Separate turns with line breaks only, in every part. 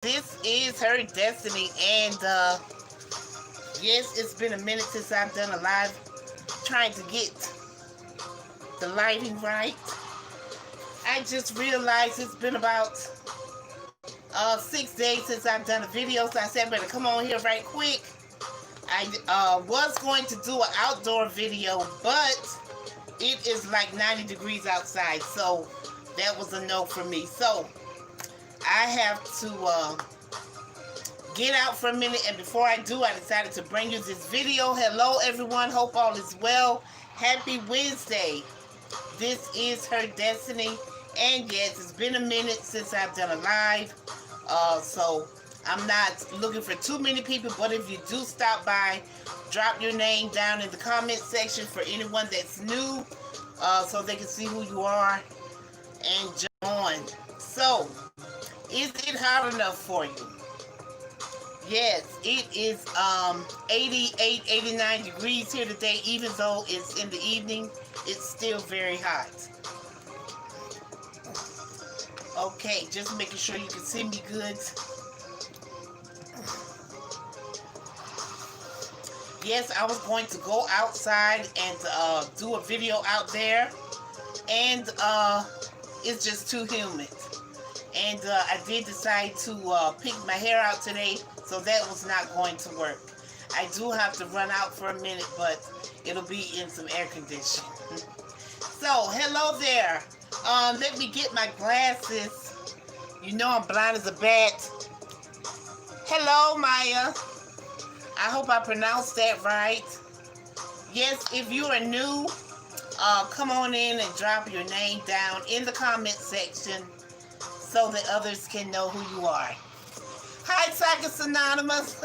This is her destiny, and yes, it's been a minute since I've done a live trying to get the lighting right. I just realized it's been about 6 days since I've done a video, so I said I better come on here right quick. I was going to do an outdoor video, but it is like 90 degrees outside, so that was a no for me. So I have to get out for a minute, and before I do, I decided to bring you this video. Hello everyone, hope all is well. Happy Wednesday. This is her destiny, and yes, it's been a minute since I've done a live, so I'm not looking for too many people, but if you do stop by, drop your name down in the comment section for anyone that's new, so they can see who you are and jump on. So, is it hot enough for you? Yes, it is 88, 89 degrees here today. Even though it's in the evening, it's still very hot. Okay, just making sure you can see me good. Yes, I was going to go outside and do a video out there, and it's just too humid. And I did decide to pick my hair out today, so that was not going to work. I do have to run out for a minute, but it'll be in some air conditioning. So, hello there. Let me get my glasses. You know I'm blind as a bat. Hello, Maya. I hope I pronounced that right. Yes, if you are new, come on in and drop your name down in the comment section so that others can know who you are. Hi, Psychics Anonymous.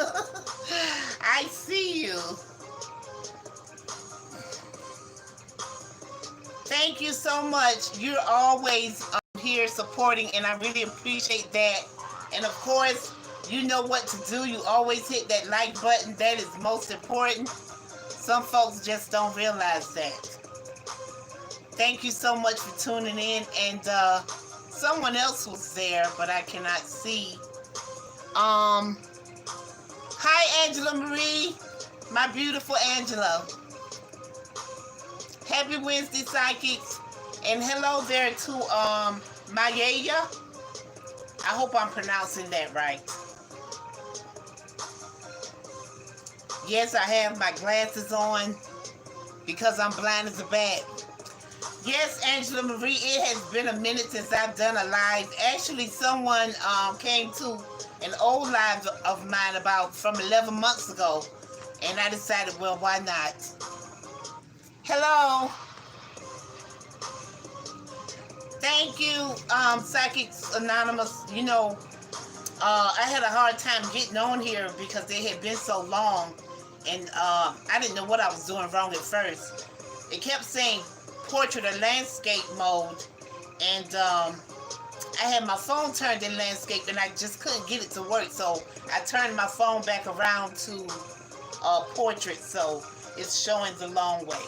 I see you. Thank you so much. You're always here supporting, and I really appreciate that. And of course, you know what to do. You always hit that like button. That is most important. Some folks just don't realize that. Thank you so much for tuning in. And someone else was there, but I cannot see. Hi, Angela Marie. My beautiful Angela. Happy Wednesday, Psychics. And hello there to Maya. I hope I'm pronouncing that right. Yes, I have my glasses on because I'm blind as a bat. Yes, Angela Marie, it has been a minute since I've done a live. Actually, someone came to an old live of mine from 11 months ago, and I decided, well, why not? Hello. Thank you, Psychics Anonymous. You know, I had a hard time getting on here because they had been so long, and I didn't know what I was doing wrong at first. It kept saying portrait or landscape mode, and I had my phone turned in landscape, and I just couldn't get it to work, so I turned my phone back around to portrait, so it's showing the long way.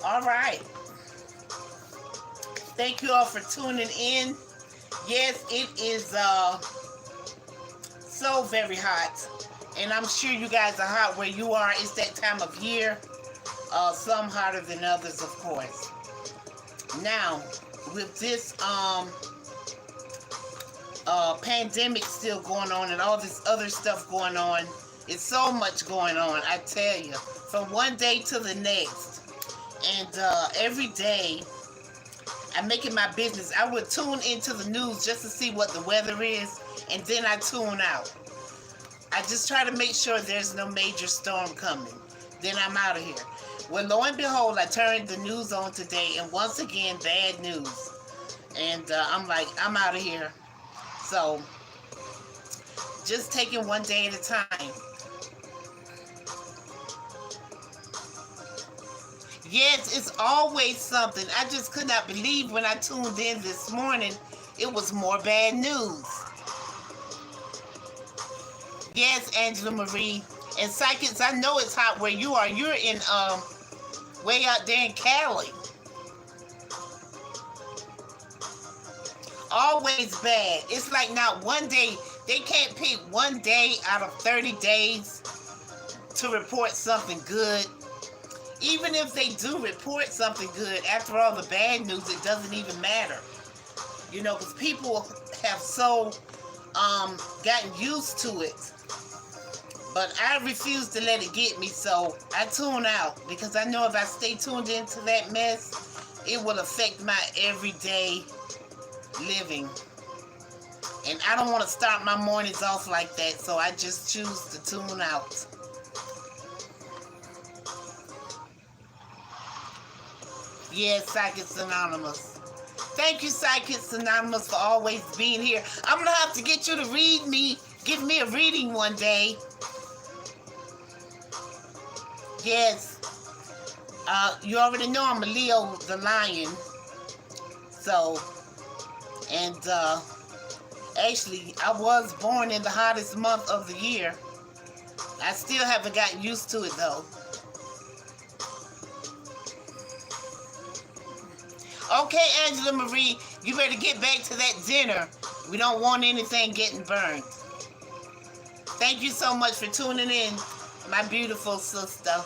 All right. Thank you all for tuning in. Yes, it is so very hot, and I'm sure you guys are hot where you are. It's that time of year. Some hotter than others, of course. Now, with this pandemic still going on and all this other stuff going on, it's so much going on, I tell you, from one day to the next. And every day, I make it my business. I would tune into the news just to see what the weather is, and then I tune out. I just try to make sure there's no major storm coming. Then I'm out of here. Well, lo and behold, I turned the news on today, and once again, bad news. And I'm like, I'm out of here. So, just taking one day at a time. Yes, it's always something. I just could not believe when I tuned in this morning, it was more bad news. Yes, Angela Marie. And Psychics, I know it's hot where you are. You're in way out there in Cali. always bad. It's like not one day. They can't pick one day out of 30 days to report something good. Even if they do report something good, after all the bad news, it doesn't even matter. You know, because people have so gotten used to it. But I refuse to let it get me, so I tune out. Because I know if I stay tuned into that mess, it will affect my everyday living. And I don't want to start my mornings off like that, so I just choose to tune out. Yes, Psychics Anonymous. Thank you, Psychics Anonymous, for always being here. I'm going to have to get you to read me, give me a reading one day. Yes. You already know I'm a Leo the Lion. So, and actually, I was born in the hottest month of the year. I still haven't gotten used to it, though. Okay, Angela Marie, you better get back to that dinner. We don't want anything getting burned. Thank you so much for tuning in, my beautiful sister.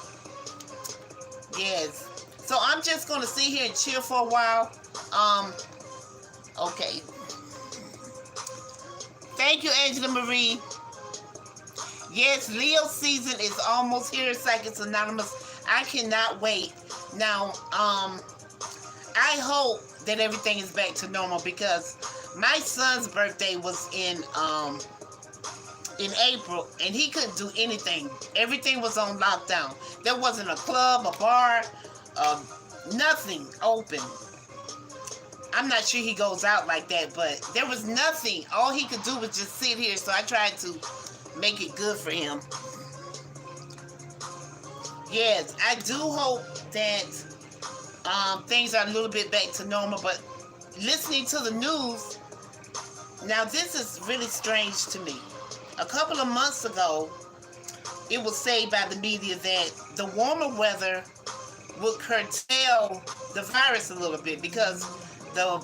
Yes. So I'm just going to sit here and chill for a while. Okay. Thank you, Angela Marie. Yes, Leo season is almost here, Psychics Anonymous. I cannot wait. Now, I hope that everything is back to normal because my son's birthday was in April and he couldn't do anything. Everything was on lockdown. There wasn't a club, a bar, nothing open. I'm not sure he goes out like that, but there was nothing. All he could do was just sit here, so I tried to make it good for him. Yes, I do hope that things are a little bit back to normal, but listening to the news, now this is really strange to me. A couple of months ago, it was said by the media that the warmer weather would curtail the virus a little bit because the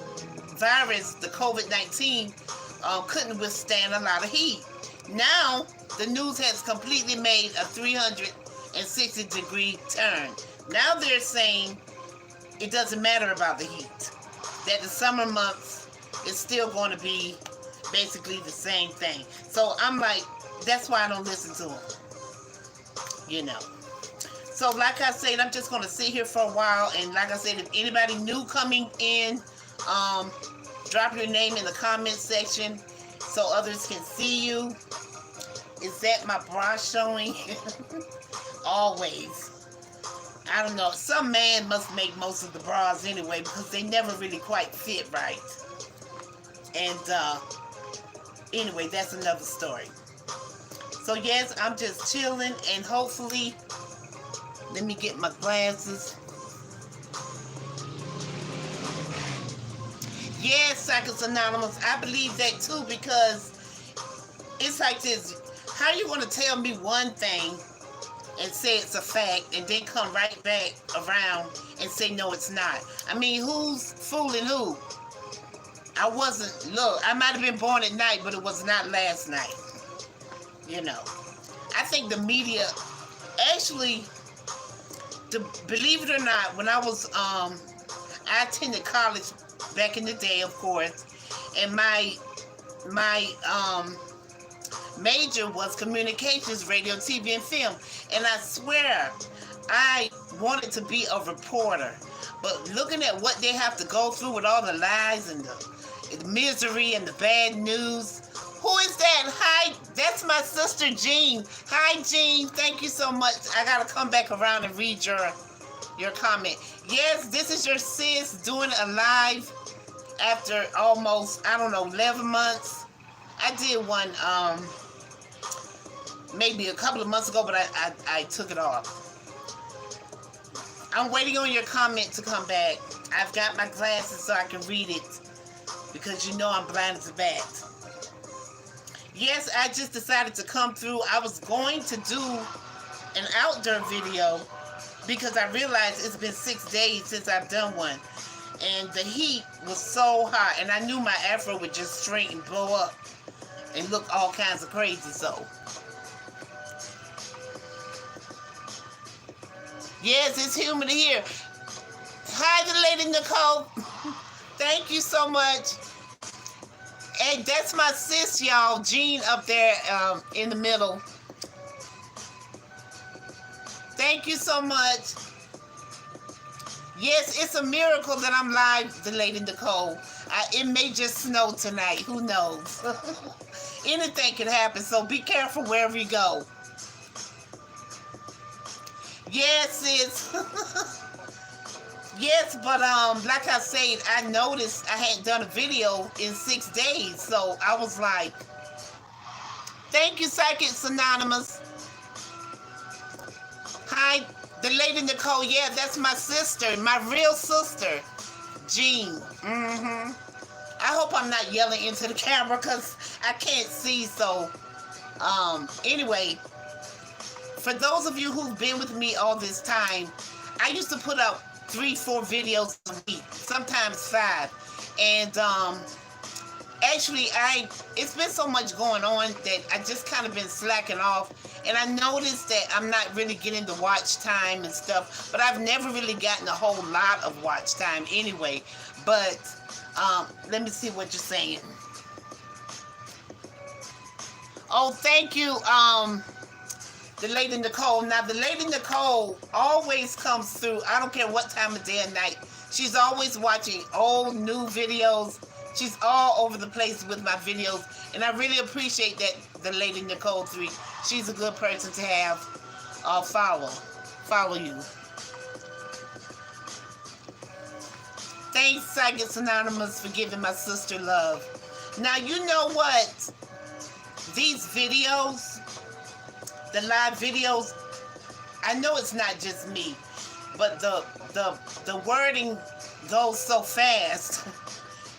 virus, the COVID-19, couldn't withstand a lot of heat. Now, the news has completely made a 360-degree turn. Now they're saying it doesn't matter about the heat. That the summer months is still going to be basically the same thing. So I'm like, that's why I don't listen to them. You know. So like I said, I'm just going to sit here for a while. And like I said, if anybody new coming in, drop your name in the comment section so others can see you. Is that my bra showing? Always. I don't know. Some man must make most of the bras anyway because they never really quite fit right. And anyway, that's another story. So yes, I'm just chilling and hopefully, let me get my glasses. Yes, Psychics Anonymous, I believe that too because it's like this. How are you going to tell me one thing and say it's a fact and then come right back around and say no, it's not? I mean, who's fooling who? I wasn't, look, I might have been born at night, but it was not last night. You know. I think the media, actually, believe it or not, when I was, I attended college back in the day, of course, and my major was communications, radio, TV, and film. And I swear, I wanted to be a reporter. But looking at what they have to go through with all the lies and the misery and the bad news. Who is that? Hi, that's my sister, Jean. Hi, Jean. Thank you so much. I got to come back around and read your comment. Yes, this is your sis doing a live after almost, I don't know, 11 months. I did one maybe a couple of months ago, but I took it off. I'm waiting on your comment to come back. I've got my glasses so I can read it because you know I'm blind as a bat. Yes, I just decided to come through. I was going to do an outdoor video because I realized it's been 6 days since I've done one. and the heat was so hot, and I knew my afro would just straight and blow up and look all kinds of crazy. So yes, it's humid here. Hi, the lady Nicole. Thank you so much. And that's my sis, y'all, Jean, up there in the middle. Thank you so much. Yes, it's a miracle that I'm live, the lady Nicole. It may just snow tonight. Who knows? Anything can happen, so be careful wherever you go. Yes, sis. Yes, but like I said, I noticed I hadn't done a video in 6 days, so I was like, thank you, Psychics Anonymous. Hi, the lady Nicole. Yeah, that's my sister, my real sister, Jean. I hope I'm not yelling into the camera because I can't see. So, anyway, for those of you who've been with me all this time, I used to put up 3-4 videos a week, sometimes 5, and actually it's been so much going on that I just kind of been slacking off, and I noticed that I'm not really getting the watch time and stuff, but I've never really gotten a whole lot of watch time anyway. But let me see what you're saying. Oh, thank you, the lady Nicole. Now, the lady Nicole always comes through. I don't care what time of day or night. She's always watching old, new videos. She's all over the place with my videos. And I really appreciate that, the lady Nicole 3. She's a good person to have follow you. Thanks, Psychics Anonymous, for giving my sister love. Now, you know what? These videos, the live videos, I know it's not just me, but the wording goes so fast.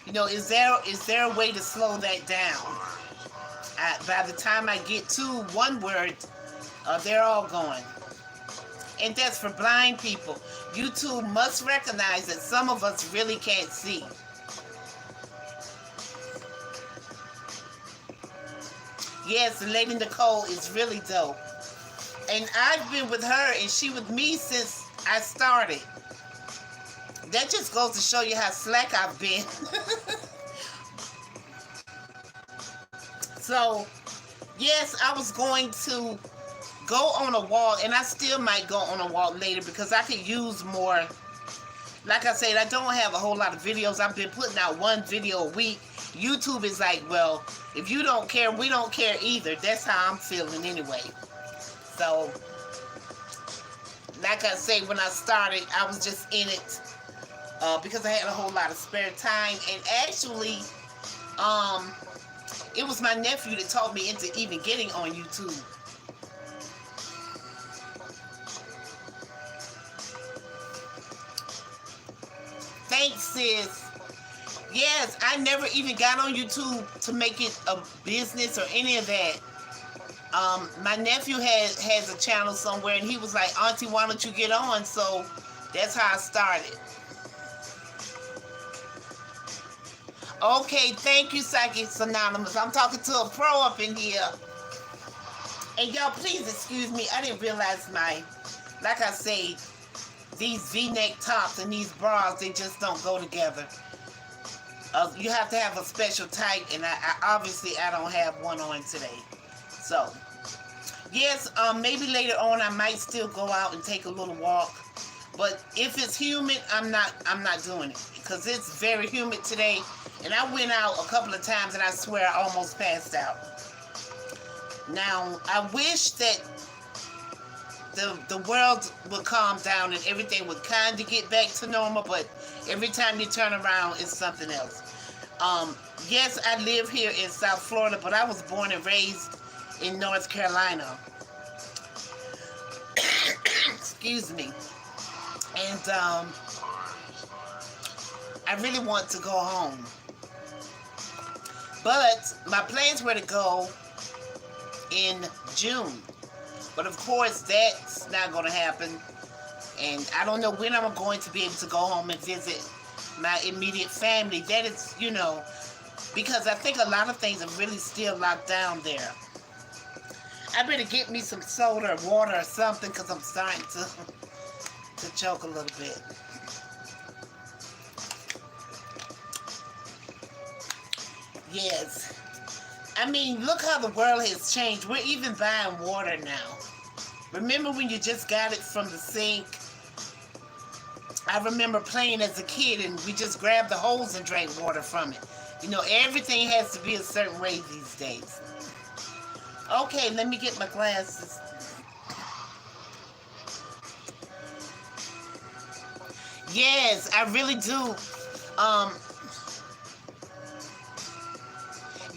You know, is there a way to slow that down? By the time I get to one word, they're all going. And that's for blind people. YouTube must recognize that some of us really can't see. Yes, the lady Nicole is really dope. And I've been with her and she with me since I started. That just goes to show you how slack I've been. So, yes, I was going to go on a wall, and I still might go on a wall later because I could use more. Like I said, I don't have a whole lot of videos. I've been putting out 1 video a week. YouTube is like, well, if you don't care, we don't care either. That's how I'm feeling anyway. So, like I say, when I started, I was just in it because I had a whole lot of spare time. And actually, it was my nephew that taught me into even getting on YouTube. Thanks, sis. Yes, I never even got on YouTube to make it a business or any of that. My nephew has a channel somewhere, and he was like, Auntie, why don't you get on? So that's how I started. Okay, thank you, Psychics Anonymous. I'm talking to a pro up in here. And y'all, please excuse me. I didn't realize like I say, these V-neck tops and these bras, they just don't go together. You have to have a special type, and I obviously I don't have one on today. So, yes, maybe later on I might still go out and take a little walk. But if it's humid, I'm not doing it because it's very humid today. And I went out a couple of times, and I swear I almost passed out. Now, I wish that the world would calm down and everything would kind of get back to normal, but every time you turn around, it's something else. Yes, I live here in South Florida, but I was born and raised in North Carolina. Excuse me. And I really want to go home. But my plans were to go in June. But of course, that's not going to happen. And I don't know when I'm going to be able to go home and visit my immediate family. That is, you know, because I think a lot of things are really still locked down there. I better get me some soda or water or something because I'm starting to choke a little bit. Yes. I mean, look how the world has changed. We're even buying water now. Remember when you just got it from the sink? I remember playing as a kid and we just grabbed the hose and drank water from it. You know, everything has to be a certain way these days. Okay, let me get my glasses. Yes, I really do. Um,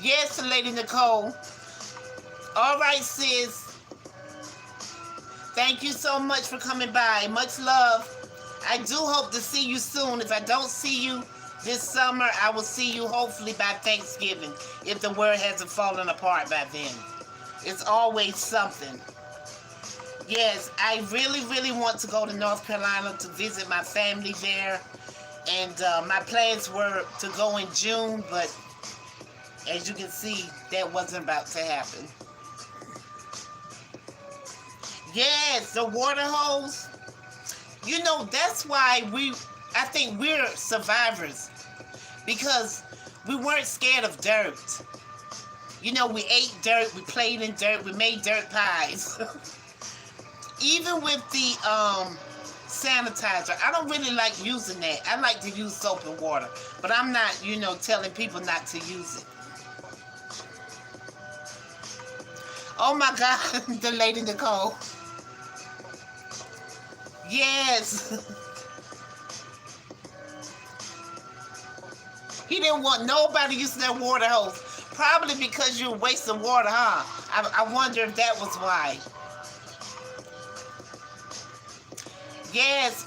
yes, Lady Nicole. All right, sis. Thank you so much for coming by. Much love. I do hope to see you soon. If I don't see you this summer, I will see you hopefully by Thanksgiving, if the world hasn't fallen apart by then. It's always something. Yes, I really, really want to go to North Carolina to visit my family there. And my plans were to go in June, but as you can see, that wasn't about to happen. Yes, the water hose. You know, that's why I think we're survivors. Because we weren't scared of dirt. You know, we ate dirt, we played in dirt, we made dirt pies. Even with the sanitizer, I don't really like using that. I like to use soap and water. But I'm not, you know, telling people not to use it. Oh my God, the Lady Nicole. Yes. He didn't want nobody using that water hose. Probably because you're wasting water, huh? I wonder if that was why. Yes,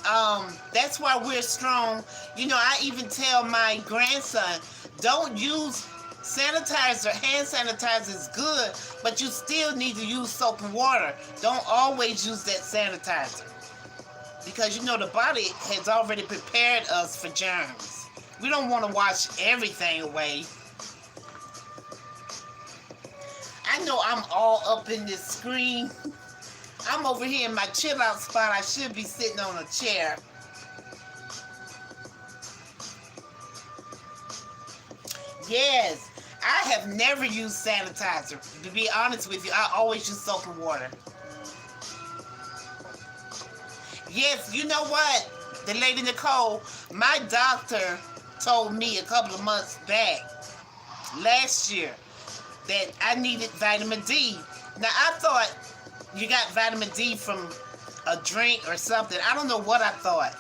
that's why we're strong. You know, I even tell my grandson, don't use sanitizer. Hand sanitizer is good, but you still need to use soap and water. Don't always use that sanitizer. Because, you know, the body has already prepared us for germs. We don't want to wash everything away. I know I'm all up in this screen. I'm over here in my chill out spot. I should be sitting on a chair. Yes, I have never used sanitizer. To be honest with you, I always use soap and water. Yes, you know what? The Lady Nicole, my doctor told me a couple of months back, last year, that I needed vitamin D. Now, I thought you got vitamin D from a drink or something. I don't know what I thought.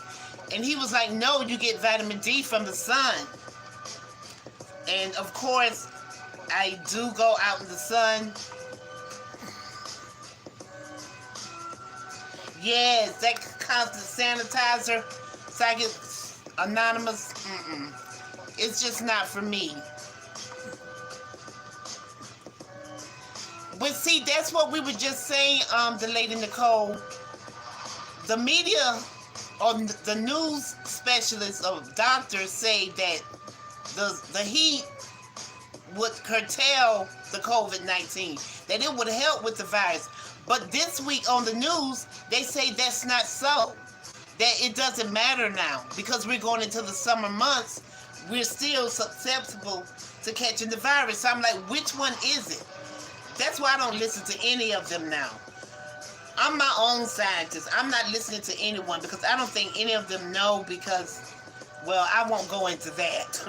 And he was like, no, you get vitamin D from the sun. And, of course, I do go out in the sun. Yes, that constant sanitizer, Anonymous, it's just not for me. But see, that's what we were just saying, the Lady Nicole. The media or the news specialists or doctors say that the heat would curtail the COVID-19, that it would help with the virus. But this week on the news, they say that's not so. That it doesn't matter now because we're going into the summer months. We're still susceptible to catching the virus. So I'm like, which one is it? That's why I don't listen to any of them now. I'm my own scientist. I'm not listening to anyone because I don't think any of them know because, well, I won't go into that.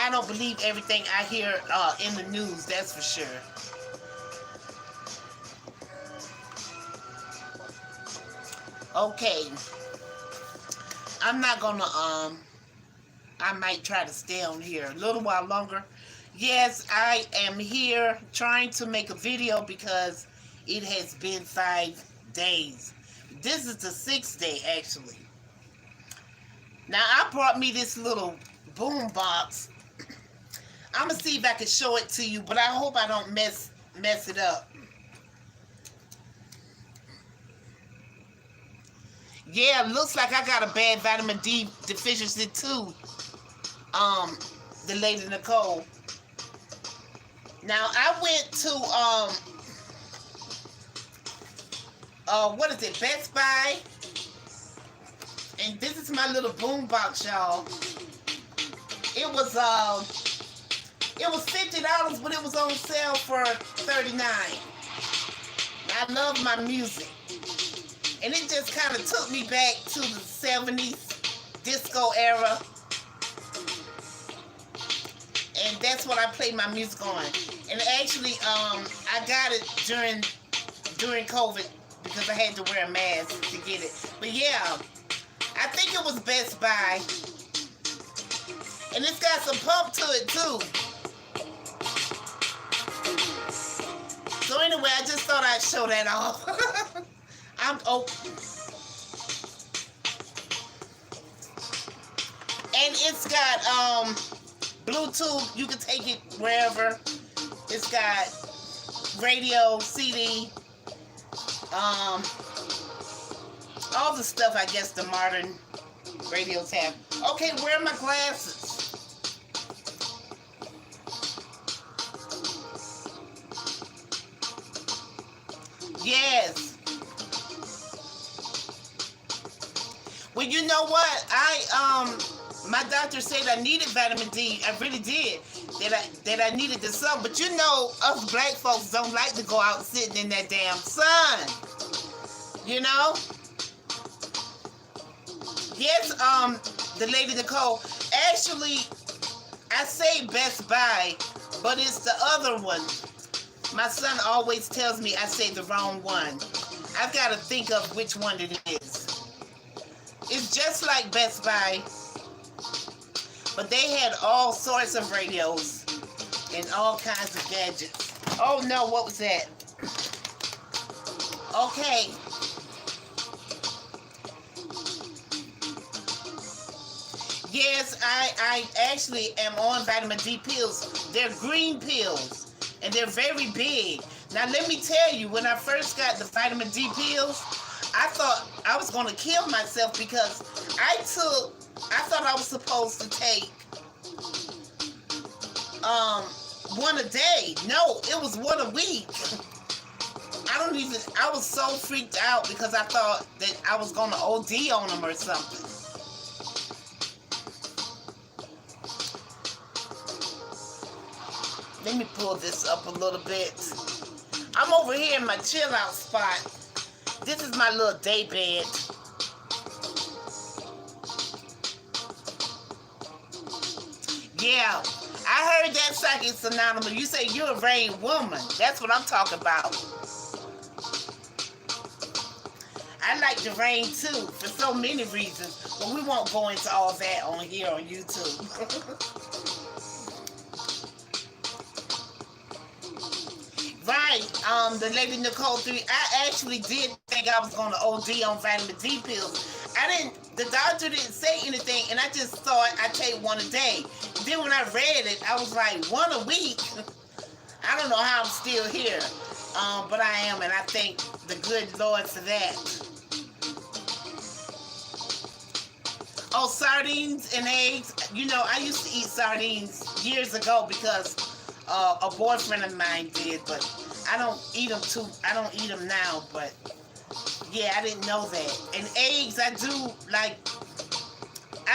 I don't believe everything I hear in the news, that's for sure. Okay. I'm not gonna, I might try to stay on here a little while longer. Yes, I am here trying to make a video because it has been 5 days. This is the 6th day, actually. Now, I brought me this little boom box. I'm going to see if I can show it to you, but I hope I don't mess it up. Yeah, looks like I got a bad vitamin D deficiency too. The lady Nicole. Now I went to what is it, Best Buy, and this is my little boom box, y'all. It was $50, but it was on sale for $39. I love my music, and it just kind of took me back to the '70s disco era, and that's what I play my music on. And actually, I got it during COVID because I had to wear a mask to get it. But yeah, I think it was Best Buy, and it's got some pump to it too. So anyway, I just thought I'd show that off. And it's got Bluetooth. You can take it wherever. It's got radio, CD, all the stuff I guess the modern radios have. Okay, where are my glasses? Yes. Well, you know what? My doctor said I needed vitamin D. I really did. That I needed the sun. But you know, us black folks don't like to go out sitting in that damn sun. You know? Yes, the lady Nicole. Actually, I say Best Buy, but it's the other one. My son always tells me I say the wrong one. I've got to think of which one it is. It's just like Best Buy, but they had all sorts of radios and all kinds of gadgets. Oh no, what was that? Okay. Yes, I actually am on vitamin D pills. They're green pills. And they're very big. Now, let me tell you, when I first got the vitamin D pills, I thought I was going to kill myself because I thought I was supposed to take one a day. No, it was one a week. I was so freaked out because I thought that I was going to OD on them or something. Let me pull this up a little bit. I'm over here in my chill out spot. This is my little day bed. Yeah, I heard that Psychic Anonymous. You say you're a rain woman. That's what I'm talking about. I like the rain too for so many reasons, but we won't go into all that on here on YouTube. Right, the lady Nicole 3, I actually did think I was going to OD on vitamin D pills. The doctor didn't say anything, and I just thought I'd take one a day. Then when I read it, I was like, one a week? I don't know how I'm still here, but I am, and I thank the good Lord for that. Oh, sardines and eggs. You know, I used to eat sardines years ago because a boyfriend of mine did, but I don't eat them now, but yeah, I didn't know that. And eggs, I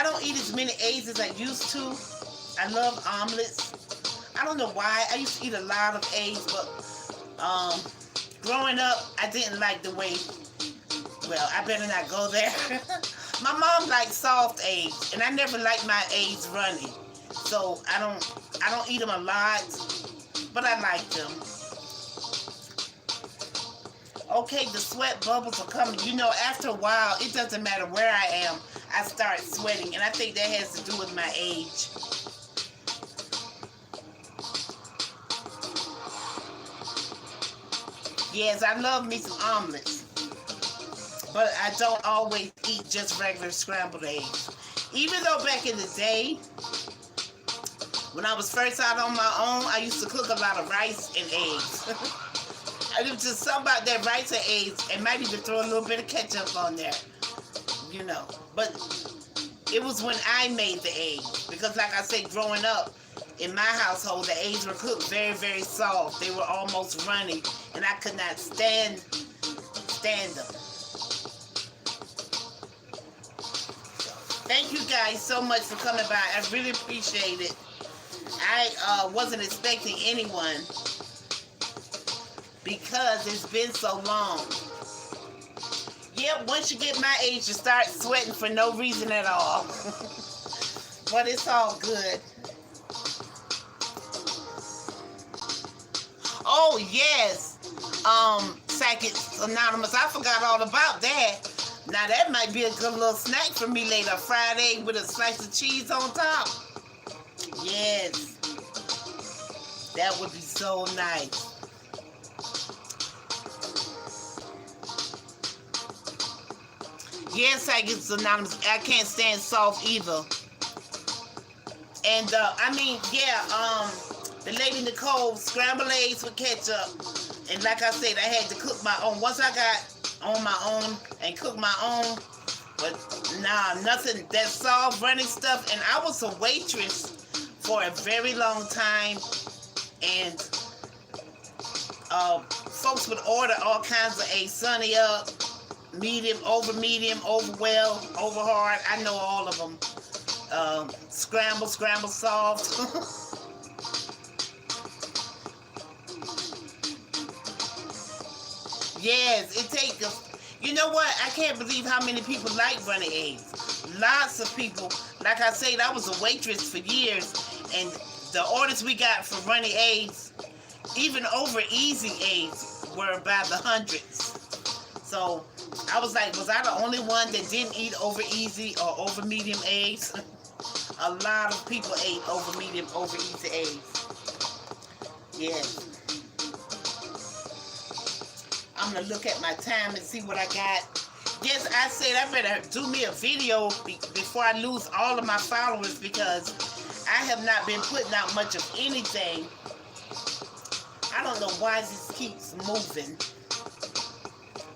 don't eat as many eggs as I used to. I love omelets. I don't know why. I used to eat a lot of eggs, but growing up, I didn't like the way, well, I better not go there. My mom liked soft eggs, and I never liked my eggs runny. So I don't eat them a lot, but I like them. Okay, the sweat bubbles are coming. You know, after a while, it doesn't matter where I am, I start sweating, and I think that has to do with my age. Yes, I love me some omelets, but I don't always eat just regular scrambled eggs. Even though back in the day, when I was first out on my own, I used to cook a lot of rice and eggs. I was just something about that rice and eggs, and might even throw a little bit of ketchup on there. you know. But it was when I made the eggs. Because like I said, growing up, in my household, the eggs were cooked very, very soft. They were almost runny. And I could not stand them. Thank you guys so much for coming by. I really appreciate it. I wasn't expecting anyone because it's been so long. Yeah, once you get my age, you start sweating for no reason at all. But it's all good. Oh, yes. Sackets Anonymous. I forgot all about that. Now, that might be a good little snack for me later. A fried egg with a slice of cheese on top. Yes. That would be so nice. Yes, Sackets Anonymous. I can't stand soft either. And, the Lady Nicole scrambled eggs with ketchup. And like I said, I had to cook my own. Once I got on my own and cook my own, but nah, nothing, that soft running stuff. And I was a waitress for a very long time, and folks would order all kinds of eggs: sunny up, medium, over well, over hard. I know all of them. Scramble soft. Yes, it takes a... You know what? I can't believe how many people like runny eggs. Lots of people. Like I said, I was a waitress for years, and the orders we got for runny eggs, even over easy eggs, were by the hundreds. So I was like, was I the only one that didn't eat over easy or over medium eggs? A lot of people ate over medium, over easy eggs. Yes. I'm going to look at my time and see what I got. Yes, I said I better do me a video before I lose all of my followers, because I have not been putting out much of anything. I don't know why this keeps moving.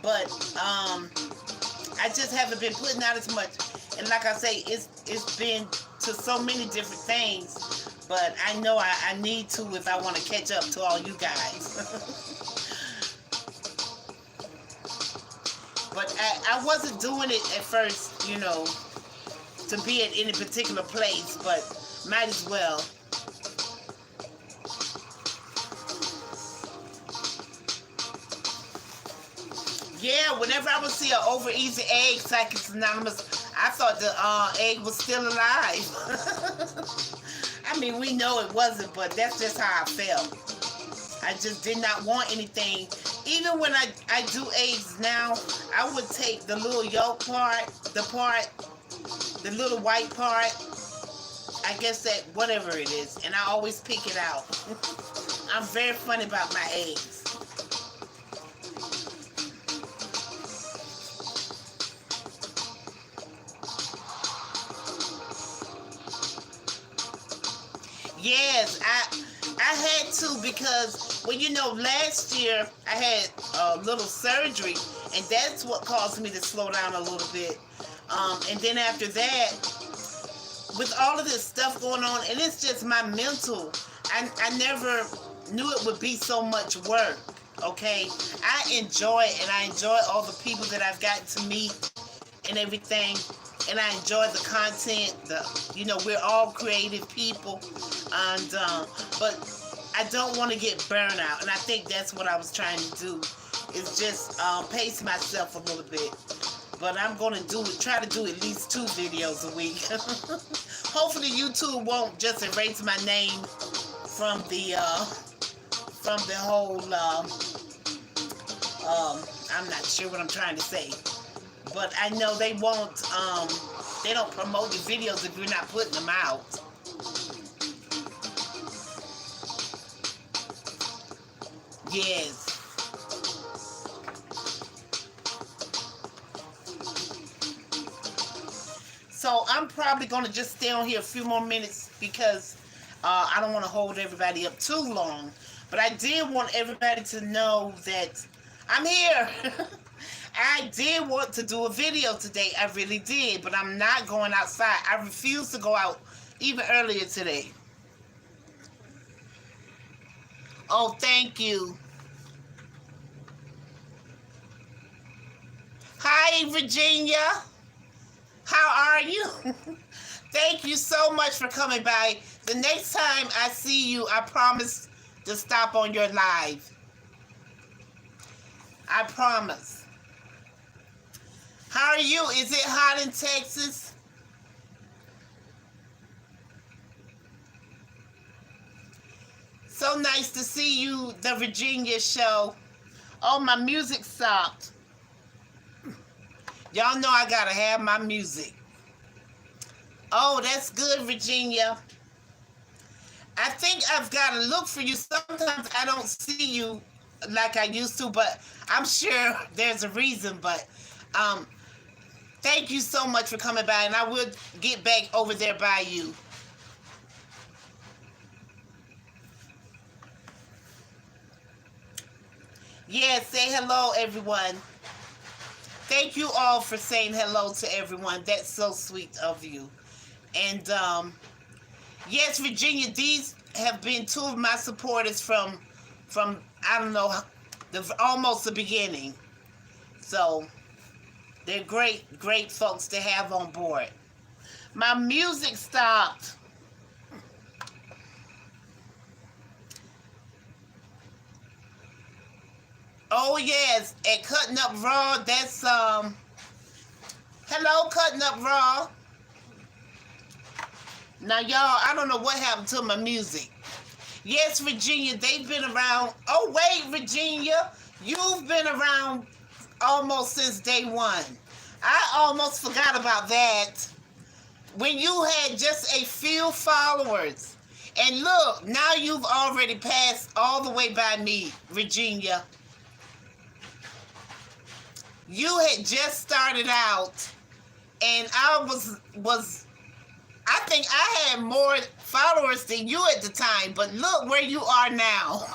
But I just haven't been putting out as much. And like I say, it's been to so many different things. But I know I need to if I want to catch up to all you guys. But I wasn't doing it at first, you know, to be at any particular place, but might as well. Yeah, whenever I would see an over easy egg, Sackets Anonymous, I thought the egg was still alive. I mean, we know it wasn't, but that's just how I felt. I just did not want anything. Even when I do eggs now, I would take the little yolk part, the little white part, I guess that, whatever it is, and I always pick it out. I'm very funny about my eggs. Yes, I had to, because, well, you know, last year I had a little surgery, and that's what caused me to slow down a little bit. And then after that, with all of this stuff going on, and it's just my mental, I never knew it would be so much work, okay? I enjoy it, and I enjoy all the people that I've gotten to meet and everything. And I enjoy the content. You know, we're all creative people, and but I don't want to get burnt out, and I think that's what I was trying to do, is just pace myself a little bit. But I'm going to try to do at least 2 videos a week. Hopefully YouTube won't just erase my name from the whole. I'm not sure what I'm trying to say. But I know they won't, they don't promote your videos if you're not putting them out. Yes. So I'm probably going to just stay on here a few more minutes, because I don't want to hold everybody up too long. But I did want everybody to know that I'm here. I did want to do a video today. I really did, but I'm not going outside. I refuse to go out even earlier today. Oh, thank you. Hi, Virginia. How are you? Thank you so much for coming by. The next time I see you, I promise to stop on your live. I promise. How are you? Is it hot in Texas? So nice to see you, the Virginia show. Oh, my music stopped. Y'all know I gotta have my music. Oh, that's good, Virginia. I think I've got to look for you. Sometimes I don't see you like I used to, but I'm sure there's a reason. But thank you so much for coming by, and I will get back over there by you. Yeah, say hello, everyone. Thank you all for saying hello to everyone. That's so sweet of you. And yes, Virginia, these have been two of my supporters from I don't know, almost the beginning. So they're great folks to have on board. My music stopped. Oh yes, at Cutting Up Raw, that's hello, Cutting Up Raw. Now y'all, I don't know what happened to my music. Yes, Virginia, they've been around. Oh wait, Virginia, you've been around almost since day one. I almost forgot about that. When you had just a few followers. And look, now you've already passed all the way by me, Virginia. You had just started out, and I think I had more followers than you at the time, but look where you are now.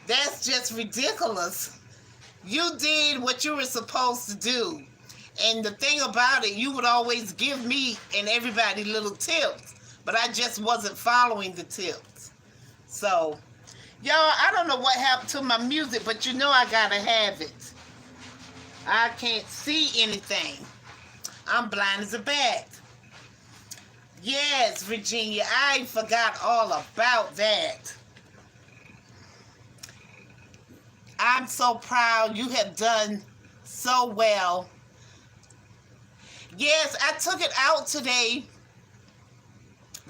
That's just ridiculous. You did what you were supposed to do. And the thing about it, you would always give me and everybody little tips, but I just wasn't following the tips. So, y'all, I don't know what happened to my music, but you know I gotta have it. I can't see anything. I'm blind as a bat. Yes, Virginia, I forgot all about that. I'm so proud. You have done so well. Yes, I took it out today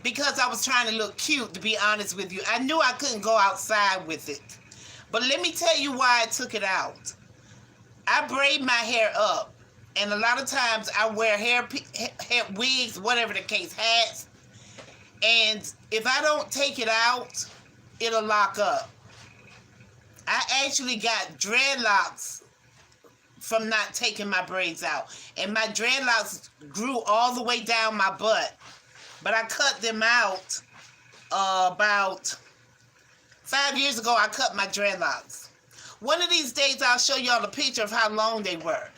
because I was trying to look cute, to be honest with you. I knew I couldn't go outside with it. But let me tell you why I took it out. I braid my hair up, and a lot of times I wear hair wigs, whatever the case, hats, and if I don't take it out, it'll lock up. I actually got dreadlocks from not taking my braids out, and my dreadlocks grew all the way down my butt, but I cut them out about 5 years ago. I cut my dreadlocks. One of these days, I'll show y'all a picture of how long they were.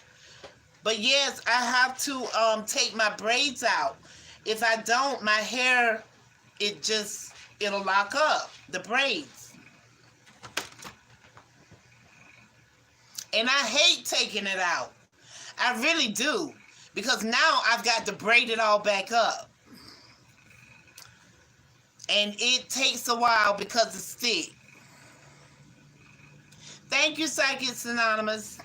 But yes, I have to take my braids out. If I don't, my hair, it'll lock up, the braids. And I hate taking it out. I really do. Because now I've got to braid it all back up. And it takes a while because it's thick. Thank you, Psychics Anonymous.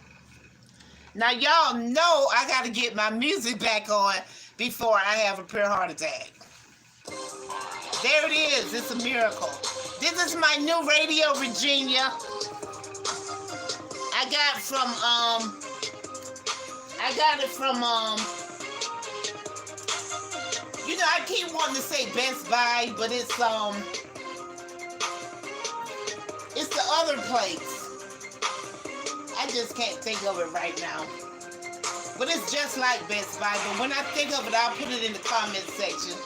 Now, y'all know I got to get my music back on before I have a pure heart attack. There it is. It's a miracle. This is my new radio, Virginia. I got it from, you know, I keep wanting to say Best Buy, but it's the other place. I just can't think of it right now. But it's just like Best Buy. But when I think of it, I'll put it in the comment section.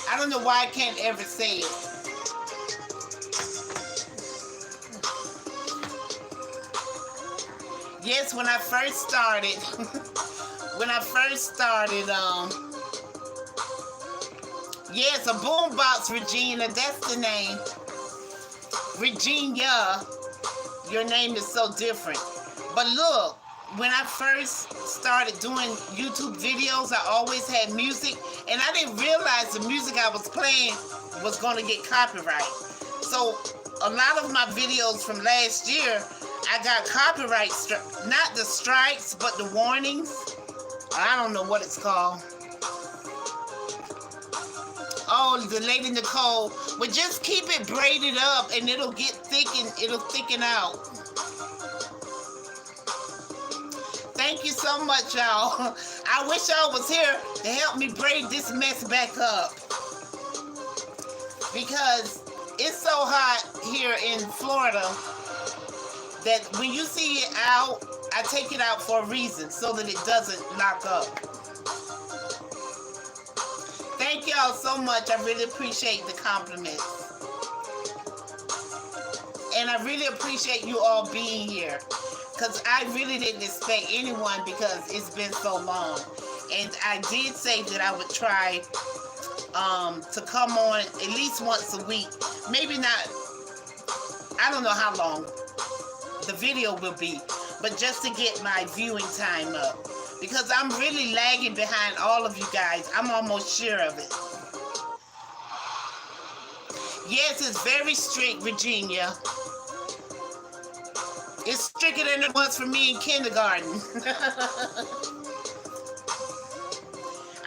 I don't know why I can't ever say it. Yes, when I first started, yes, a boombox, Regina, that's the name. Regina, your name is so different. But look, when I first started doing YouTube videos, I always had music, and I didn't realize the music I was playing was going to get copyright. So a lot of my videos from last year, I got copyright, not the strikes, but the warnings. I don't know what it's called. Oh, the lady Nicole, well, just keep it braided up and it'll get it'll thicken out. Thank you so much, y'all. I wish y'all was here to help me braid this mess back up, because it's so hot here in Florida that when you see it out, I take it out for a reason, so that it doesn't lock up. Thank y'all so much. I really appreciate the compliments. And I really appreciate you all being here, because I really didn't expect anyone, because it's been so long. And I did say that I would try to come on at least once a week. Maybe not, I don't know how long the video will be, but just to get my viewing time up, because I'm really lagging behind all of you guys. I'm almost sure of it. Yes, it's very strict, Virginia. It's stricter than it was for me in kindergarten.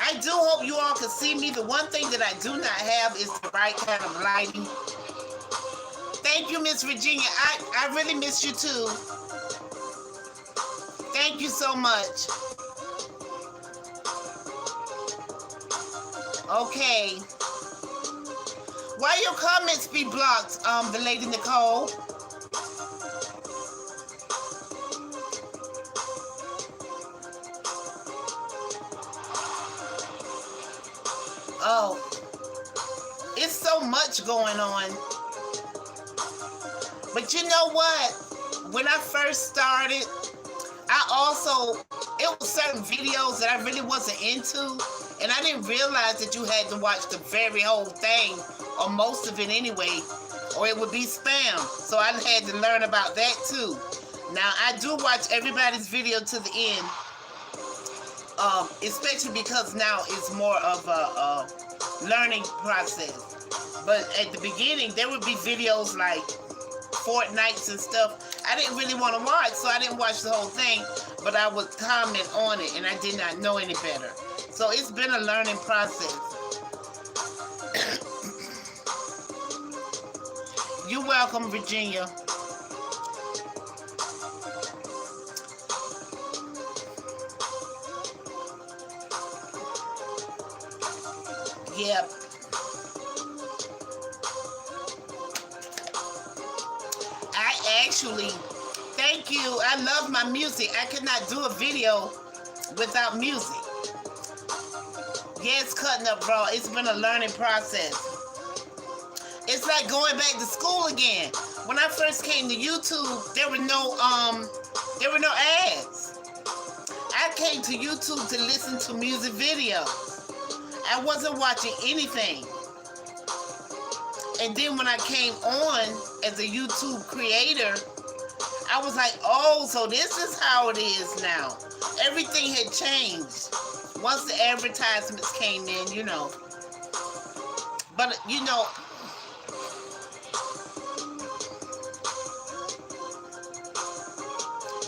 I do hope you all can see me. The one thing that I do not have is the right kind of lighting. Thank you, Miss Virginia. I really miss you too. Thank you so much. Okay. Why your comments be blocked, the lady Nicole? Oh, it's so much going on. But you know what? When I first started, it was certain videos that I really wasn't into, and I didn't realize that you had to watch the very whole thing, or most of it anyway, or it would be spam. So I had to learn about that too. Now, I do watch everybody's video to the end, especially because now it's more of a learning process. But at the beginning, there would be videos like Fortnites and stuff I didn't really want to watch, so I didn't watch the whole thing, but I would comment on it, and I did not know any better. So it's been a learning process. You're welcome, Virginia. Yep. Thank you. I love my music. I could not do a video without music. Yes, cutting up, bro. It's been a learning process. It's like going back to school again. When I first came to YouTube, there were no ads. I came to YouTube to listen to music videos. I wasn't watching anything. And then when I came on as a YouTube creator, I was like, oh, so this is how it is now. Everything had changed once the advertisements came in, you know. But, you know,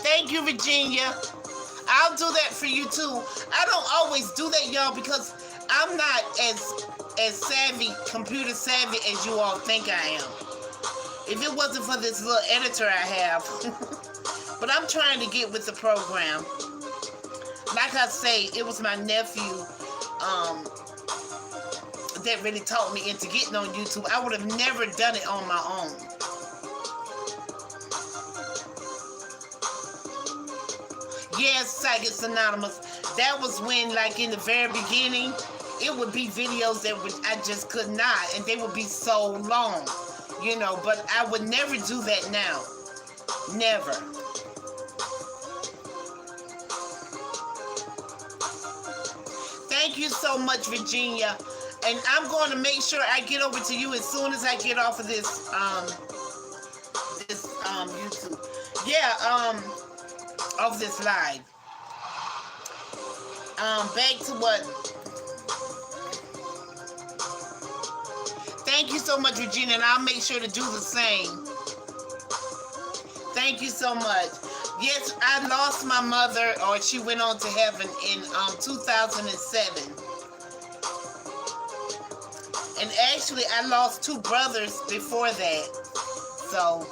thank you, Virginia. I'll do that for you, too. I don't always do that, y'all, because I'm not as savvy, computer savvy as you all think I am. If it wasn't for this little editor I have. But I'm trying to get with the program. Like I say, it was my nephew that really taught me into getting on YouTube. I would have never done it on my own. Yes, Psychics Anonymous. That was when, like in the very beginning, it would be videos that I just could not, and they would be so long, you know, but I would never do that now. Never. Thank you so much, Virginia. And I'm going to make sure I get over to you as soon as I get off of this YouTube. Yeah, of this live. Back to what? Thank you so much, Virginia, and I'll make sure to do the same. Thank you so much. Yes, I lost my mother, or she went on to heaven in 2007. And actually, I lost 2 brothers before that. So,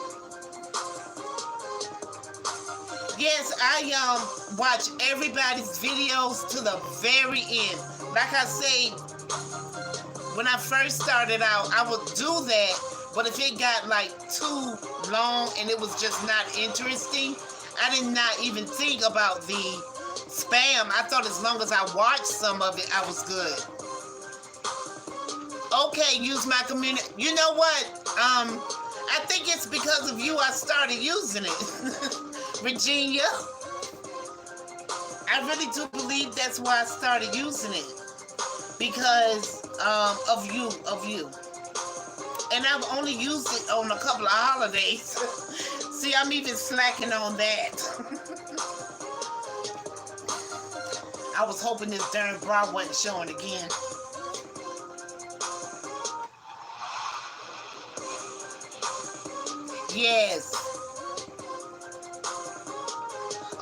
yes, I watch everybody's videos to the very end. Like I say, when I first started out, I would do that, but if it got like too long and it was just not interesting, I did not even think about the spam. I thought as long as I watched some of it, I was good. Okay, use my community. You know what? I think it's because of you I started using it. Virginia. I really do believe that's why I started using it. Because of you. And I've only used it on a couple of holidays. See, I'm even slacking on that. I was hoping this darn bra wasn't showing again. Yes.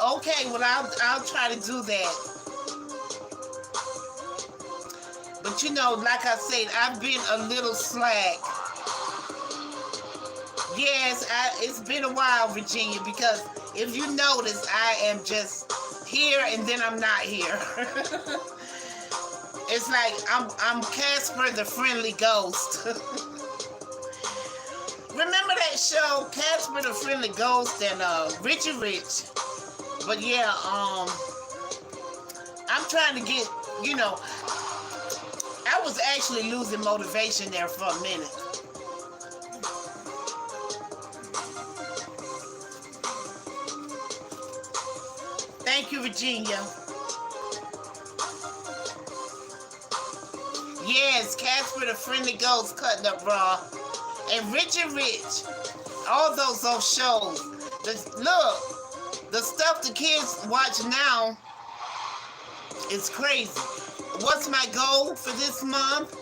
Okay, well, I'll try to do that. But you know, like I said, I've been a little slack. Yes, it's been a while, Virginia, because if you notice, I am just here and then I'm not here. It's like I'm Casper the Friendly Ghost. Remember that show, Casper the Friendly Ghost and Richie Rich? But yeah, I'm trying to get, you know, I was actually losing motivation there for a minute. Thank you, Virginia. Yes, Casper the Friendly Ghost cutting up raw. And Richard Rich. All those shows. Look, the stuff the kids watch now is crazy. What's my goal for this month?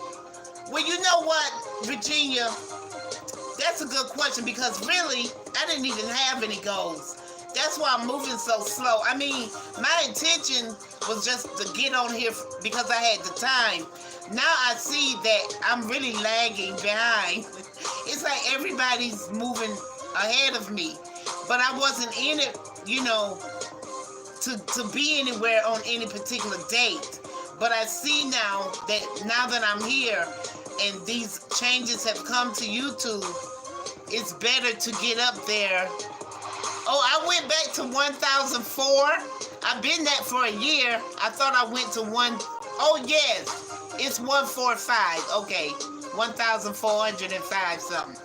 Well, you know what, Virginia? That's a good question because really, I didn't even have any goals. That's why I'm moving so slow. I mean, my intention was just to get on here because I had the time. Now I see that I'm really lagging behind. It's like everybody's moving ahead of me. But I wasn't in it, you know, to be anywhere on any particular date. But I see now that I'm here and these changes have come to YouTube, it's better to get up there. Oh, I went back to 1004. I've been that for a year. I thought I went to one. Oh, yes. It's 145. Okay. 1,405 something.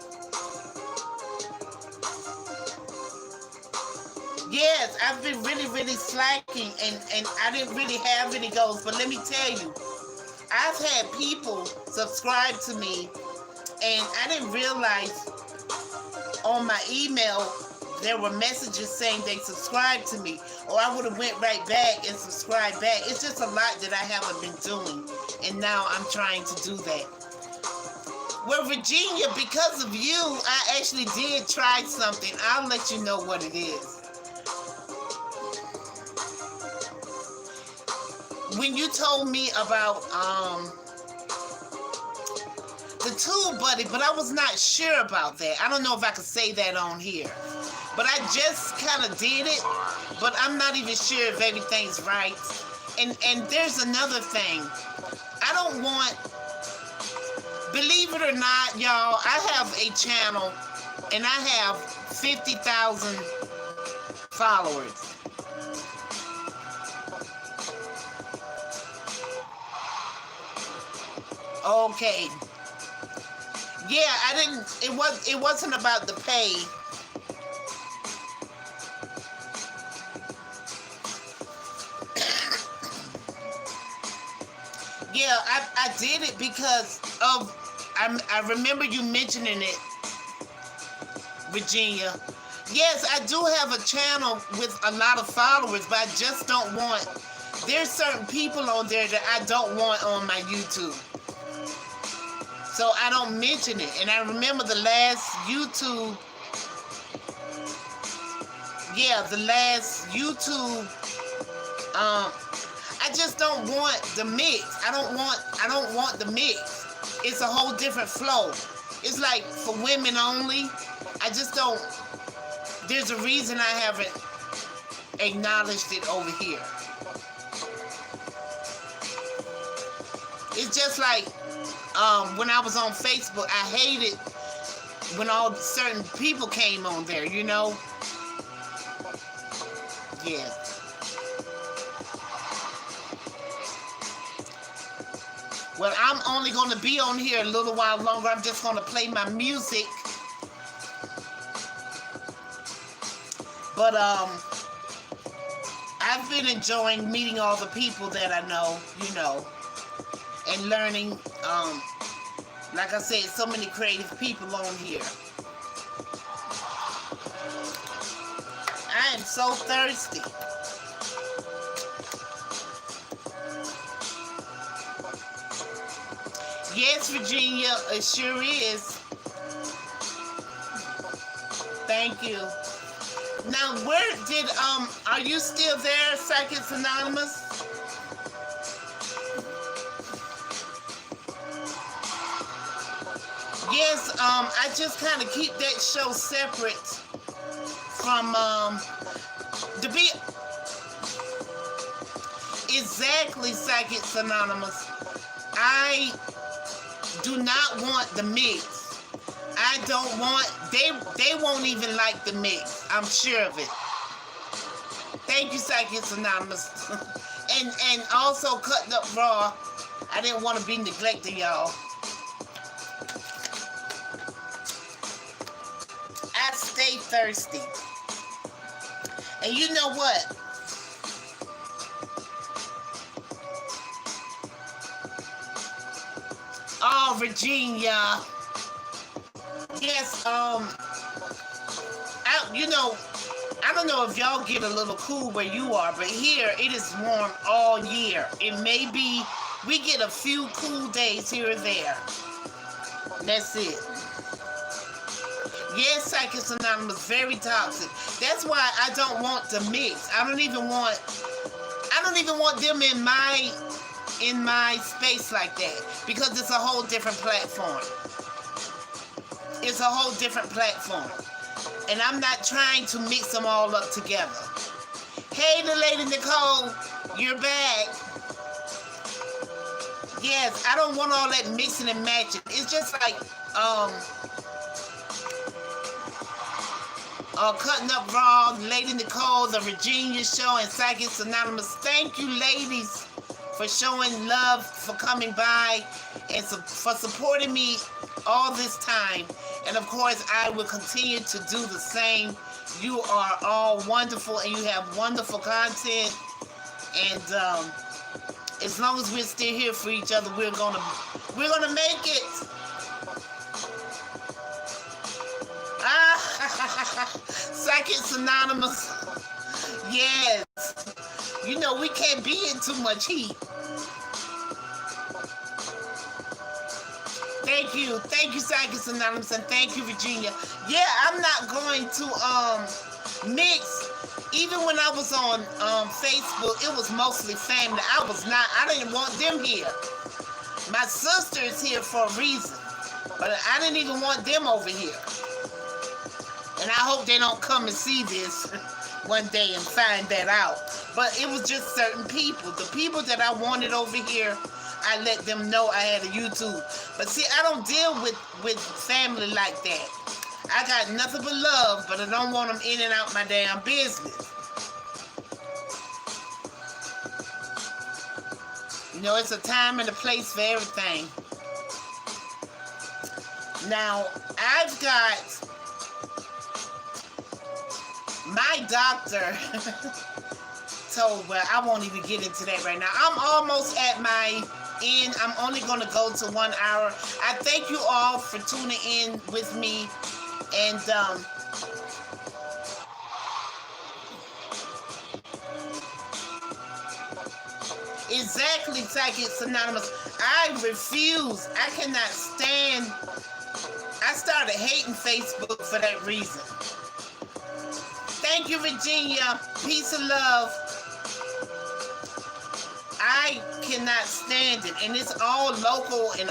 Yes, I've been really, really slacking and I didn't really have any goals. But let me tell you, I've had people subscribe to me and I didn't realize on my email there were messages saying they subscribed to me, or I would have went right back and subscribed back. It's just a lot that I haven't been doing, and now I'm trying to do that. Well, Virginia, because of you, I actually did try something. I'll let you know what it is. When you told me about the TubeBuddy, but I was not sure about that. I don't know if I could say that on here. But I just kind of did it, but I'm not even sure if everything's right. And there's another thing. I don't want, believe it or not, y'all, I have a channel and I have 50,000 followers. Okay. Yeah, it wasn't about the pay. Yeah, I did it because of I remember you mentioning it, Virginia. Yes, I do have a channel with a lot of followers, but I just don't want. There's certain people on there that I don't want on my YouTube, so I don't mention it. And I remember the last YouTube. Yeah, the last YouTube. I just don't want the mix. I don't want the mix. It's a whole different flow. It's like for women only. I just don't. There's a reason I haven't acknowledged it over here. It's just like when I was on Facebook, I hated when all certain people came on there, you know? Yeah. Well, I'm only going to be on here a little while longer. I'm just going to play my music. But I've been enjoying meeting all the people that I know, you know, and learning. Like I said, so many creative people on here. I am so thirsty. Yes, Virginia, it sure is. Thank you. Now, where did, are you still there, Psychics Anonymous? Yes, I just kind of keep that show separate from, to be exactly Psychics Anonymous. I do not want the mix. I don't want, they won't even like the mix. I'm sure of it. Thank you, Psychics Anonymous. and also Cutting Up Raw. I didn't want to be neglecting y'all. I stay thirsty. And you know what? Oh, Virginia. Yes, I don't know if y'all get a little cool where you are, but here it is warm all year. It may be, we get a few cool days here or there. That's it. Yes, Psychics Anonymous, very toxic. That's why I don't want the mix. I don't even want them in my space like that, because it's a whole different platform. It's a whole different platform. And I'm not trying to mix them all up together. Hey, the lady Nicole, you're back. Yes, I don't want all that mixing and matching. It's just like, Cutting Up Raw, Lady Nicole, the Virginia Show, and Psychics Anonymous. Thank you, ladies, for showing love, for coming by, and for supporting me all this time. And of course, I will continue to do the same. You are all wonderful, and you have wonderful content. And as long as we're still here for each other, we're gonna make it. Psychics Anonymous. Yes. You know, we can't be in too much heat. Thank you, Psychics Anonymous, and thank you, Virginia. Yeah, I'm not going to mix. Even when I was on Facebook, it was mostly family. I didn't want them here. My sister is here for a reason, but I didn't even want them over here. And I hope they don't come and see this one day and find that out. But it was just certain people. The people that I wanted over here, I let them know I had a YouTube. But see, I don't deal with family like that. I got nothing but love, but I don't want them in and out my damn business. You know, it's a time and a place for everything. Now, I've got my doctor told, well, I won't even get into that right now. I'm almost at my in. I'm only going to go to 1 hour. I thank you all for tuning in with me. And exactly, Psychics Anonymous. I refuse. I cannot stand. I started hating Facebook for that reason. Thank you, Virginia. Peace and love. I cannot stand it. And it's all local and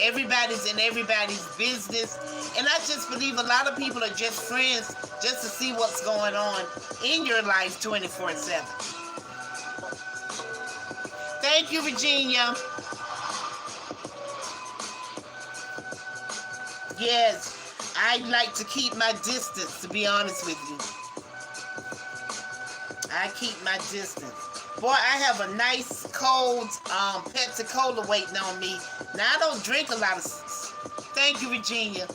everybody's in everybody's business. And I just believe a lot of people are just friends just to see what's going on in your life 24/7. Thank you, Virginia. Yes, I like to keep my distance, to be honest with you. I keep my distance. Boy, I have a nice cold Pepsi Cola waiting on me. Now, I don't drink a lot of... Thank you, Virginia.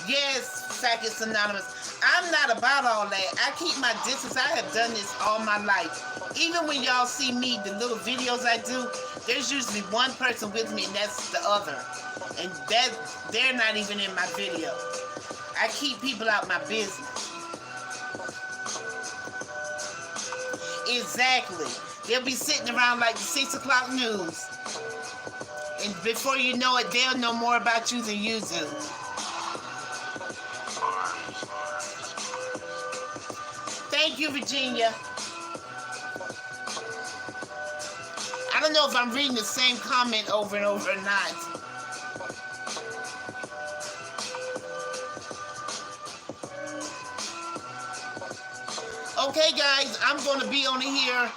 Yes, Psychics Anonymous. I'm not about all that. I keep my distance. I have done this all my life. Even when y'all see me, the little videos I do, there's usually one person with me, and that's the other. And they're not even in my video. I keep people out my business. Exactly. They'll be sitting around like the 6 o'clock news. And before you know it, they'll know more about you than you do. Thank you, Virginia. I don't know if I'm reading the same comment over and over or not. Okay, guys, I'm going to be on here.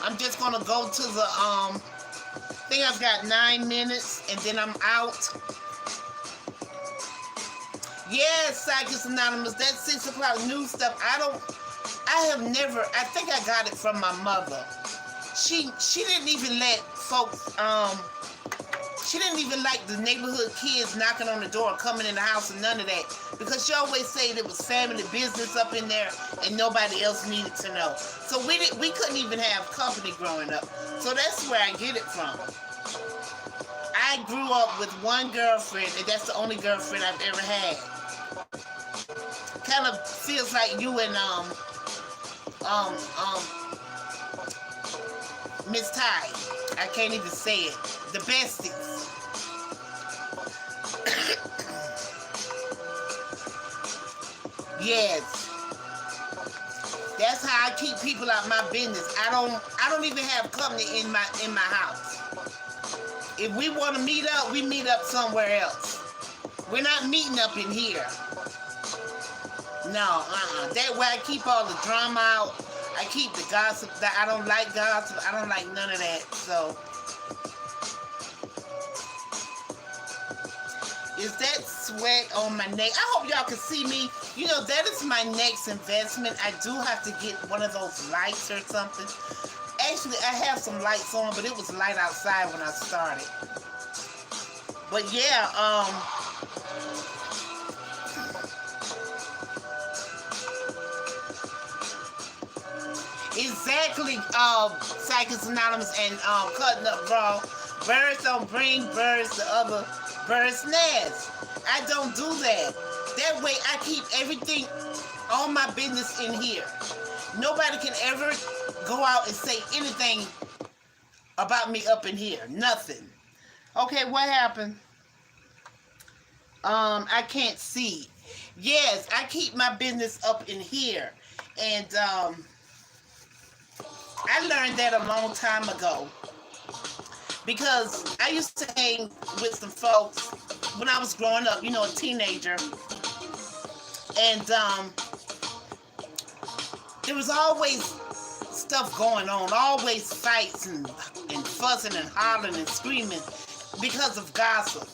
I'm just going to go to the, I think I've got 9 minutes, and then I'm out. Yes, Psychics Anonymous, that 6 o'clock news stuff, I think I got it from my mother. She didn't even let folks, she didn't even like the neighborhood kids knocking on the door, coming in the house, and none of that. Because she always said it was family business up in there, and nobody else needed to know. So we couldn't even have company growing up. So that's where I get it from. I grew up with one girlfriend, and that's the only girlfriend I've ever had. Kind of feels like you and Miss Ty. I can't even say it. The besties. Yes. That's how I keep people out my business. I don't even have company in my house. If we want to meet up, we meet up somewhere else. We're not meeting up in here. No, That way I keep all the drama out. I keep the gossip. I don't like gossip. I don't like none of that. So, is that sweat on my neck? I hope y'all can see me. You know, that is my next investment. I do have to get one of those lights or something. Actually, I have some lights on, but it was light outside when I started. But yeah, exactly, Psychics Anonymous and Cutting Up Raw. Birds don't bring birds to other birds' nests. I don't do that. That way I keep everything, all my business in here. Nobody can ever go out and say anything about me up in here. Nothing. Okay, what happened? I can't see. Yes, I keep my business up in here. And I learned that a long time ago. Because I used to hang with some folks when I was growing up, you know, a teenager. And there was always stuff going on, always fights and fussing and hollering and screaming because of gossip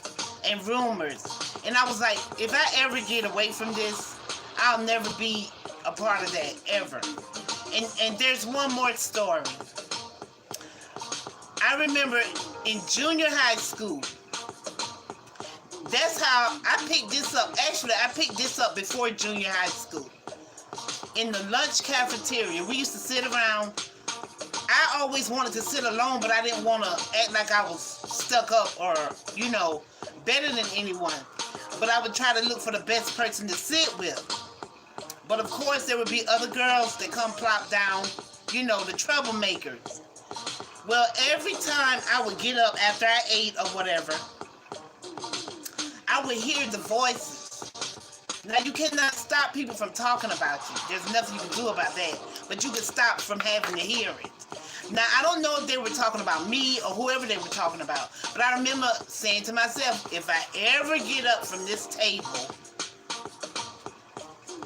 and rumors. And I was like, if I ever get away from this, I'll never be a part of that, ever. And there's one more story. I remember in junior high school, that's how I picked this up. Actually, I picked this up before junior high school. In the lunch cafeteria, we used to sit around. I always wanted to sit alone, but I didn't want to act like I was stuck up or, better than anyone. But I would try to look for the best person to sit with. But of course, there would be other girls that come plop down, the troublemakers. Well, every time I would get up after I ate or whatever, I would hear the voices. Now, you cannot stop people from talking about you. There's nothing you can do about that. But you can stop from having to hear it. Now, I don't know if they were talking about me or whoever they were talking about. But I remember saying to myself, if I ever get up from this table,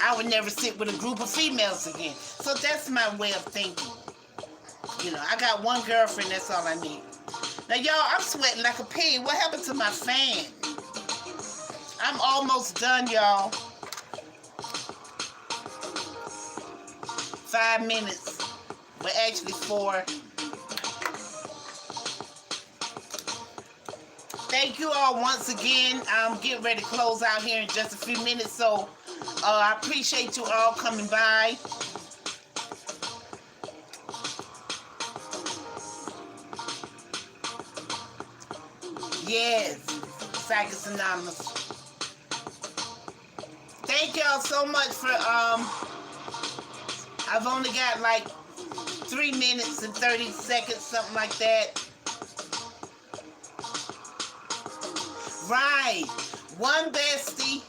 I would never sit with a group of females again. So that's my way of thinking. I got one girlfriend, that's all I need. Now, y'all, I'm sweating like a pig. What happened to my fan? I'm almost done, y'all. 5 minutes. But actually 4. Thank you all once again. I'm getting ready to close out here in just a few minutes. So I appreciate you all coming by. Yes, Psychics Anonymous. Thank y'all so much for, I've only got like 3 minutes and 30 seconds, something like that. Right. One bestie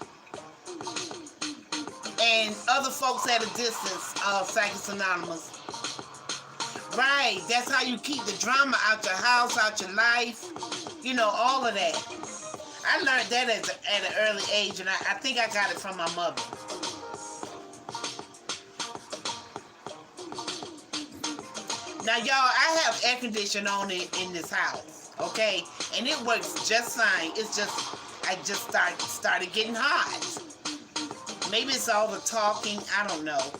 and other folks at a distance of Psychics Anonymous. Right. That's how you keep the drama out your house, out your life. All of that. I learned that at an early age, and I think I got it from my mother. Now, y'all, I have air conditioning on in this house, okay? And it works just fine. It's just, I just started getting hot. Maybe it's all the talking. I don't know.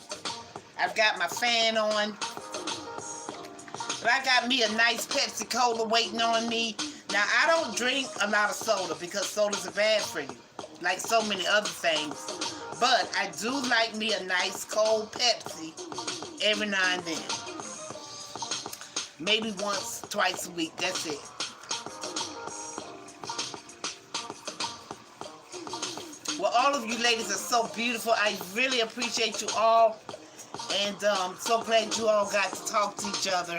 I've got my fan on. But I got me a nice Pepsi Cola waiting on me. Now, I don't drink a lot of soda because sodas are bad for you, like so many other things. But I do like me a nice cold Pepsi every now and then. Maybe once, twice a week. That's it. Well, all of you ladies are so beautiful. I really appreciate you all. And I'm so glad you all got to talk to each other.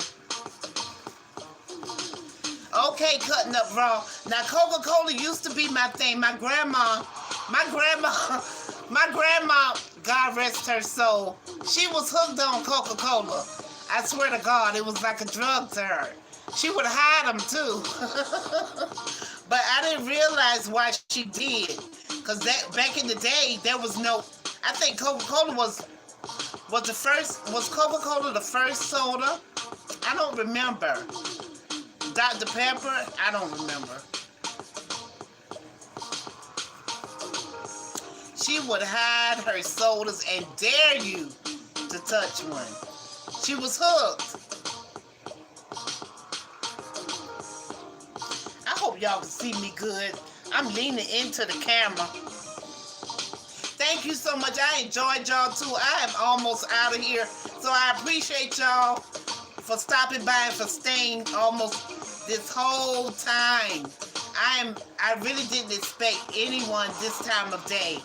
Okay, Cutting Up Raw. Now, Coca-Cola used to be my thing. My grandma, God rest her soul, she was hooked on Coca-Cola. I swear to God, it was like a drug to her. She would hide them, too. But I didn't realize why she did. Because back in the day, there was no... I think Coca-Cola was Coca-Cola the first soda? I don't remember. Dr. Pepper? I don't remember. She would hide her sodas and dare you to touch one. She was hooked. I hope y'all can see me good. I'm leaning into the camera. Thank you so much. I enjoyed y'all too. I am almost out of here. So I appreciate y'all for stopping by and for staying almost this whole time. I really didn't expect anyone this time of day,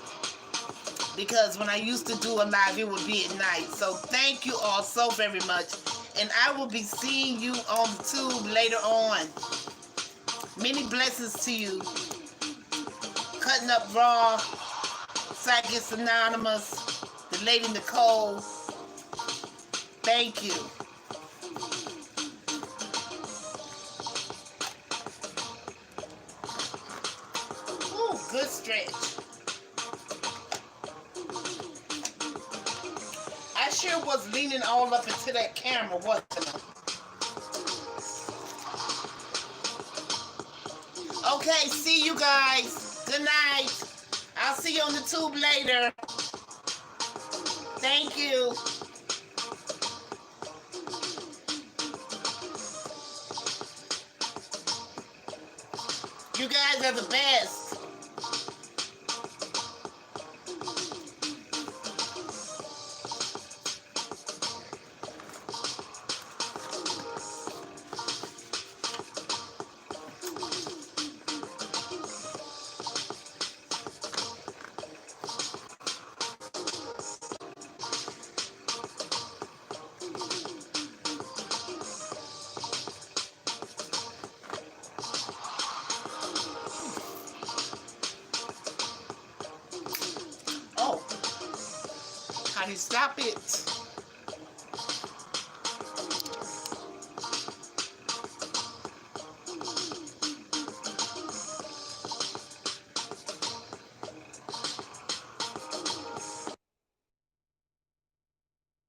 because when I used to do a live, it would be at night. So thank you all so very much. And I will be seeing you on the tube later on. Many blessings to you. Cutting Up Raw, Psychics Anonymous, the Lady Nicole. Thank you. Ooh, good stretch. I sure was leaning all up into that camera, wasn't I? Okay, see you guys. Good night. I'll see you on the tube later. Thank you. You guys are the best. Somebody stop it.